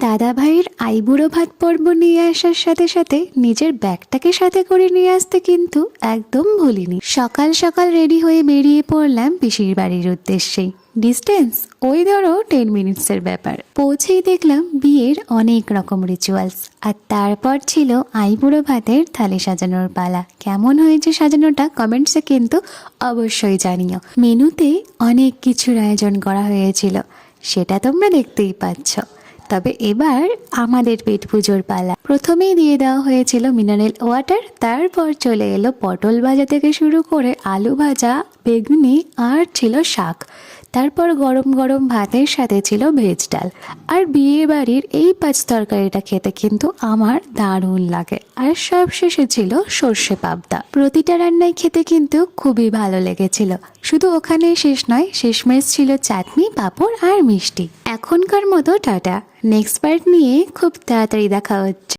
দাদা ভাইয়ের আইবুড়ো ভাত পর্ব নিয়ে আসার সাথে সাথে নিজের ব্যাগটাকে সাথে করে নিয়ে আসতে কিন্তু একদম ভুলিনি। সকাল সকাল রেডি হয়ে বেরিয়ে পড়লাম পিসির বাড়ির উদ্দেশ্যেই। ডিস্টেন্স ওই ধরো 10 মিনিটসের ব্যাপার। পৌঁছেই দেখলাম বিয়ের অনেক রকম রিচুয়ালস, আর তারপর ছিল আইবুড়ো ভাতের থালি সাজানোর পালা। কেমন হয়েছে সাজানোটা কমেন্টসে কিন্তু অবশ্যই জানিও। মেনুতে অনেক কিছুর আয়োজন করা হয়েছিল, সেটা তোমরা দেখতেই পাচ্ছ। তবে এবার আমাদের পেট পুজোর পালা। প্রথমেই দিয়ে দেওয়া হয়েছিল মিনারেল ওয়াটার, তারপর চলে এলো পটল ভাজা থেকে শুরু করে আলু ভাজা, বেগুনি আর ছিল শাক। তারপর গরম গরম ভাতের সাথে ছিল ভেজ ডাল। আর বিয়ে বাড়ির এই 5 তরকারিটা খেতে কিন্তু আমার দারুণ লাগে। আর সব শেষে ছিল সর্ষে পাবদা। প্রতিটা রান্নায় খেতে কিন্তু খুবই ভালো লেগেছিল। শুধু ওখানেই শেষ নয়, শেষমেশ ছিল চাটনি, পাঁপড় আর মিষ্টি। এখনকার মতো টাটা, নেক্সট পার্ট নিয়ে খুব তাড়াতাড়ি দেখা হচ্ছে।